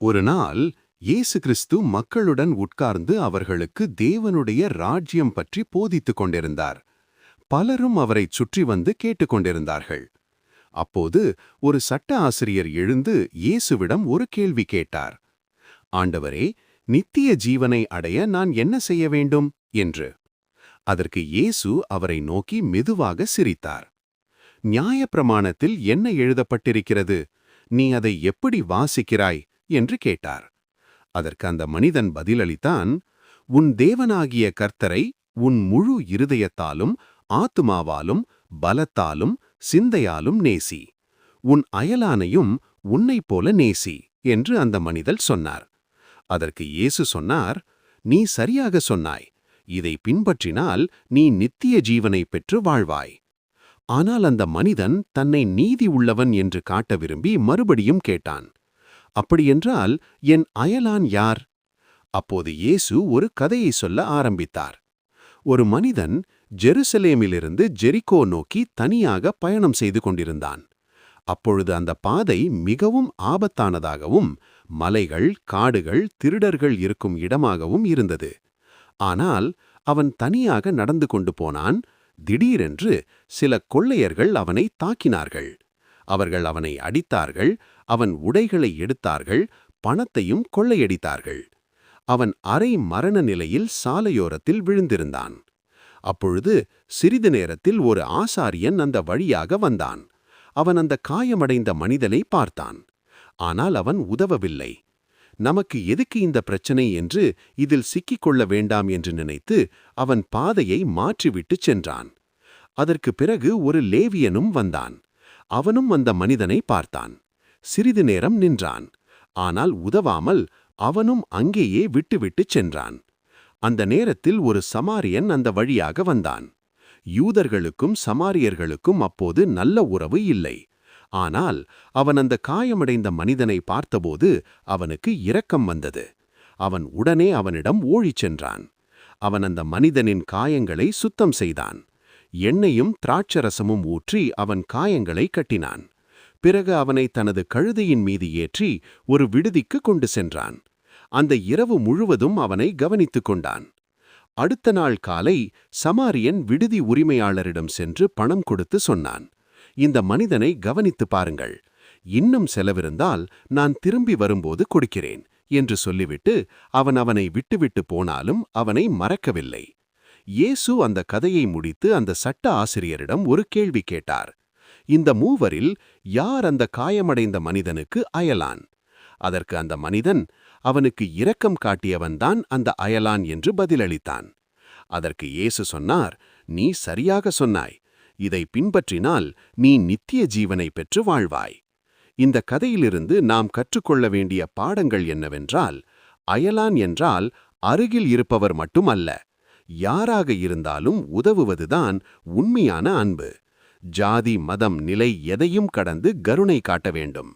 ஒரு நாள் இயேசு கிறிஸ்து மக்களுடன் உட்கார்ந்து அவர்களுக்கு தேவனுடைய ராஜ்யம் பற்றி போதித்துக் கொண்டிருந்தார். பலரும் அவரைச் சுற்றி வந்து கேட்டுக்கொண்டிருந்தார்கள். அப்போது ஒரு சட்ட ஆசிரியர் எழுந்து இயேசுவிடம் ஒரு கேள்வி கேட்டார். ஆண்டவரே, நித்திய ஜீவனை அடைய நான் என்ன செய்ய வேண்டும் என்று. அதற்கு இயேசு அவரை நோக்கி மெதுவாக சிரித்தார். நியாயப்பிரமாணத்தில் என்ன எழுதப்பட்டிருக்கிறது? நீ அதை எப்படி வாசிக்கிறாய் என்று கேட்டார். அதற்கு அந்த மனிதன் பதிலளித்தான், உன் தேவனாகிய கர்த்தரை உன் முழு இருதயத்தாலும் ஆத்துமாவாலும் பலத்தாலும் சிந்தையாலும் நேசி, உன் அயலானையும் உன்னைப் போல நேசி என்று அந்த மனிதன் சொன்னார். அதற்கு இயேசு சொன்னார், நீ சரியாக சொன்னாய். இதை பின்பற்றினால் நீ நித்திய ஜீவனை பெற்று வாழ்வாய். ஆனால் அந்த மனிதன் தன்னை நீதி உள்ளவன் என்று காட்ட விரும்பி மறுபடியும் கேட்டான், அப்படியென்றால் என் அயலான் யார்? அப்போது இயேசு ஒரு கதையை சொல்ல ஆரம்பித்தார். ஒரு மனிதன் ஜெருசலேமிலிருந்து ஜெரிகோ நோக்கி தனியாக பயணம் செய்து கொண்டிருந்தான். அப்பொழுது அந்த பாதை மிகவும் ஆபத்தானதாகவும் மலைகள், காடுகள், திருடர்கள் இருக்கும் இடமாகவும் இருந்தது. ஆனால் அவன் தனியாக நடந்து கொண்டு போனான். திடீரென்று சில கொள்ளையர்கள் அவனை தாக்கினார்கள். அவர்கள் அவனை அடித்தார்கள், அவன் உடைகளை எடுத்தார்கள், பணத்தையும் கொள்ளையடித்தார்கள். அவன் அரை மரண நிலையில் சாலையோரத்தில் விழுந்திருந்தான். அப்பொழுது சிறிது நேரத்தில் ஒரு ஆசாரியன் அந்த வழியாக வந்தான். அவன் அந்த காயமடைந்த மனிதனை பார்த்தான். ஆனால் அவன் உதவவில்லை. நமக்கு எதுக்கு இந்த பிரச்சனை என்று இதில் சிக்கிக்கொள்ள வேண்டாம் என்று நினைத்து அவன் பாதையை மாற்றிவிட்டுச் சென்றான். அதற்கு பிறகு ஒரு லேவியனும் வந்தான். அவனும் அந்த மனிதனை பார்த்தான். சிறிது நேரம் நின்றான். ஆனால் உதவாமல் அவனும் அங்கேயே விட்டுவிட்டுச் சென்றான். அந்த நேரத்தில் ஒரு சமாரியன் அந்த வழியாக வந்தான். யூதர்களுக்கும் சமாரியர்களுக்கும் அப்போது நல்ல உறவு இல்லை. ஆனால் அவன் அந்த காயமடைந்த மனிதனை பார்த்தபோது அவனுக்கு இரக்கம் வந்தது. அவன் உடனே அவனிடம் ஓடிச் சென்றான். அவன் அந்த மனிதனின் காயங்களை சுத்தம் செய்தான். எண்ணெயும் திராட்சரசமும் ஊற்றி அவன் காயங்களை கட்டினான். பிறகு அவனை தனது கழுதையின் மீது ஏற்றி ஒரு விடுதிக்கு கொண்டு சென்றான். அந்த இரவு முழுவதும் அவனை கவனித்துக் கொண்டான். அடுத்த நாள் காலை சமாரியன் விடுதி உரிமையாளரிடம் சென்று பணம் கொடுத்து சொன்னான், இந்த மனிதனை கவனித்து பாருங்கள். இன்னும் செலவிருந்தால் நான் திரும்பி வரும்போது கொடுக்கிறேன் என்று சொல்லிவிட்டு அவனை விட்டுவிட்டு போனாலும் அவனை மறக்கவில்லை. இயேசு அந்த கதையை முடித்து அந்த சட்ட ஆசிரியரிடம் ஒரு கேள்வி கேட்டார். இந்த மூவரில் யார் அந்த காயமடைந்த மனிதனுக்கு அயலான்? அதற்கு அந்த மனிதன், அவனுக்கு இரக்கம் காட்டியவன்தான் அந்த அயலான் என்று பதிலளித்தான். அதற்கு இயேசு சொன்னார், நீ சரியாக சொன்னாய். இதை பின்பற்றினால் நீ நித்திய ஜீவனை பெற்று வாழ்வாய். இந்த கதையிலிருந்து நாம் கற்றுக்கொள்ள வேண்டிய பாடங்கள் என்னவென்றால், அயலான் என்றால் அருகில் இருப்பவர் மட்டுமல்ல, யாராக இருந்தாலும் உதவுவதுதான் உண்மையான அன்பு. ஜாதி, மதம், நிலை எதையும் கடந்து கருணை காட்ட வேண்டும்.